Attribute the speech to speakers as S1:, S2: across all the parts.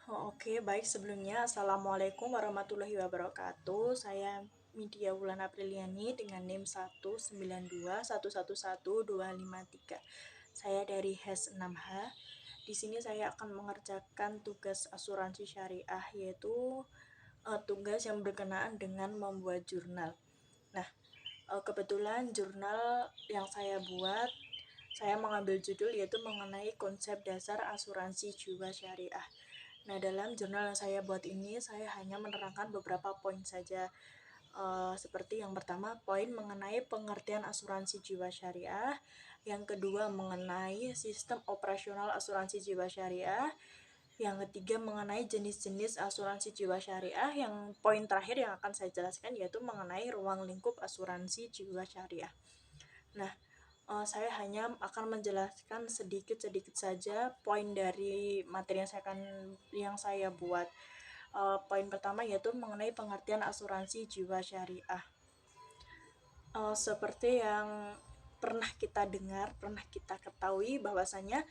S1: Oke, baik sebelumnya Assalamualaikum warahmatullahi wabarakatuh. Saya Midya Wulan Apriliani dengan NIM 192111253. Saya dari HES 6H. Di sini saya akan mengerjakan tugas asuransi syariah, yaitu tugas yang berkenaan dengan membuat jurnal. Nah, kebetulan jurnal yang saya buat, saya mengambil judul yaitu mengenai konsep dasar asuransi jiwa syariah. Nah, dalam jurnal yang saya buat ini, saya hanya menerangkan beberapa poin saja. Seperti yang pertama, poin mengenai pengertian asuransi jiwa syariah. Yang kedua, mengenai sistem operasional asuransi jiwa syariah. Yang ketiga, mengenai jenis-jenis asuransi jiwa syariah. Yang poin terakhir yang akan saya jelaskan yaitu mengenai ruang lingkup asuransi jiwa syariah. Nah, saya hanya akan menjelaskan sedikit-sedikit saja poin dari materi yang saya buat. Poin pertama yaitu mengenai pengertian asuransi jiwa syariah. Seperti yang pernah kita dengar, pernah kita ketahui bahwasanya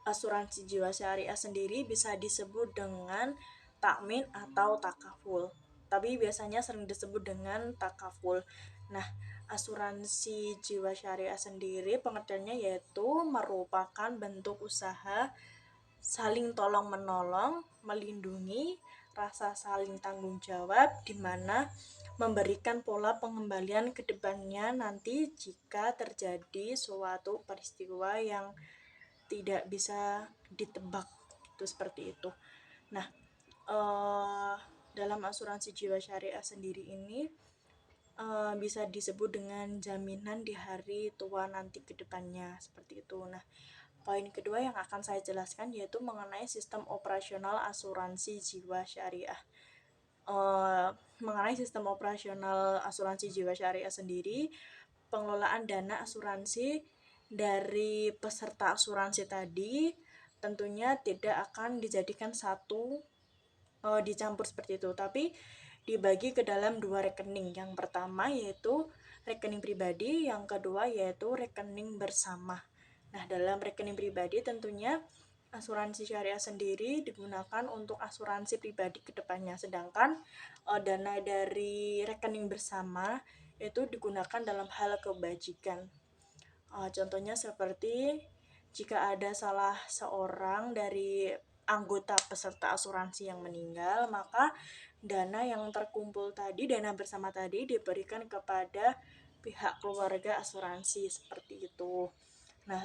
S1: asuransi jiwa syariah sendiri bisa disebut dengan takmin atau takaful. Tapi biasanya sering disebut dengan takaful. Nah, asuransi jiwa syariah sendiri pengertiannya yaitu merupakan bentuk usaha saling tolong-menolong, melindungi, rasa saling tanggung jawab, di mana memberikan pola pengembalian ke depannya nanti jika terjadi suatu peristiwa yang tidak bisa ditebak, itu seperti itu. Nah, dalam asuransi jiwa syariah sendiri ini bisa disebut dengan jaminan di hari tua nanti ke depannya, seperti itu. Nah, poin kedua yang akan saya jelaskan yaitu mengenai sistem operasional asuransi jiwa syariah. Mengenai sistem operasional asuransi jiwa syariah sendiri, pengelolaan dana asuransi dari peserta asuransi tadi tentunya tidak akan dijadikan satu dicampur seperti itu, tapi dibagi ke dalam dua rekening. Yang pertama yaitu rekening pribadi, yang kedua yaitu rekening bersama. Nah, dalam rekening pribadi tentunya asuransi syariah sendiri digunakan untuk asuransi pribadi ke depannya, sedangkan dana dari rekening bersama itu digunakan dalam hal kebajikan. Contohnya seperti jika ada salah seorang dari anggota peserta asuransi yang meninggal, maka dana yang terkumpul tadi, dana bersama tadi diberikan kepada pihak keluarga asuransi, seperti itu. Nah,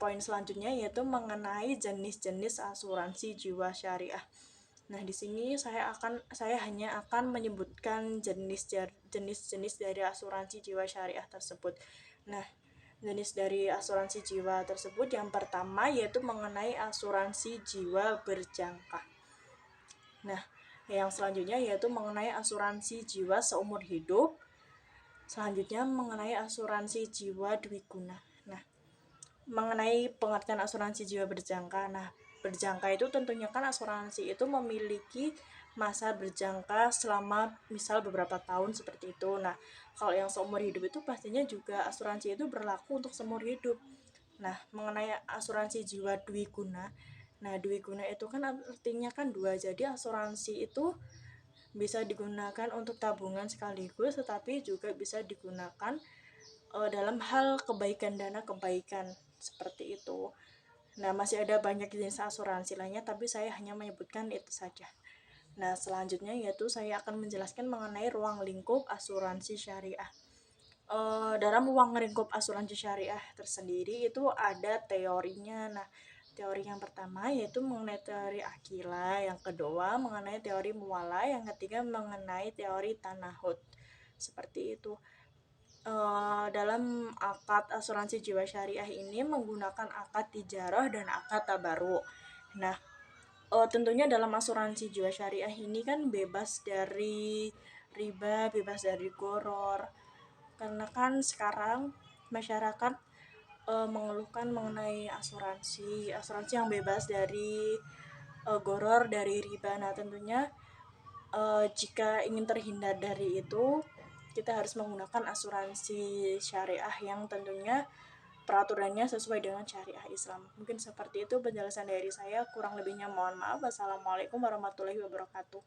S1: poin selanjutnya yaitu mengenai jenis-jenis asuransi jiwa syariah. Nah, di sini saya hanya akan menyebutkan jenis-jenis dari asuransi jiwa syariah tersebut. Nah, jenis dari asuransi jiwa tersebut yang pertama yaitu mengenai asuransi jiwa berjangka. Nah, yang selanjutnya yaitu mengenai asuransi jiwa seumur hidup. Selanjutnya mengenai asuransi jiwa dwiguna. Nah, mengenai pengertian asuransi jiwa berjangka. Nah, berjangka itu tentunya kan asuransi itu memiliki masa berjangka selama misal beberapa tahun seperti itu. Nah, kalau yang seumur hidup itu pastinya juga asuransi itu berlaku untuk seumur hidup. Nah, mengenai asuransi jiwa dwiguna. Nah, dwiguna itu kan artinya kan dua. Jadi asuransi itu bisa digunakan untuk tabungan sekaligus, tetapi juga bisa digunakan dalam hal kebaikan dana kebaikan, seperti itu. Nah, masih ada banyak jenis asuransi lainnya, tapi saya hanya menyebutkan itu saja. Nah, selanjutnya yaitu saya akan menjelaskan mengenai ruang lingkup asuransi syariah. Dalam ruang lingkup asuransi syariah tersendiri itu ada teorinya. Nah, teori yang pertama yaitu mengenai teori akila, yang kedua mengenai teori muwala, yang ketiga mengenai teori tanahud. Seperti itu. Dalam akad asuransi jiwa syariah ini menggunakan akad tijarah dan akad tabaruk. Nah, tentunya dalam asuransi jiwa syariah ini kan bebas dari riba, bebas dari goror. Karena kan sekarang masyarakat mengeluhkan mengenai asuransi yang bebas dari goror, dari riba. Nah, tentunya jika ingin terhindar dari itu, kita harus menggunakan asuransi syariah yang tentunya peraturannya sesuai dengan syariah Islam. Mungkin seperti itu penjelasan dari saya, kurang lebihnya mohon maaf. Wassalamualaikum warahmatullahi wabarakatuh.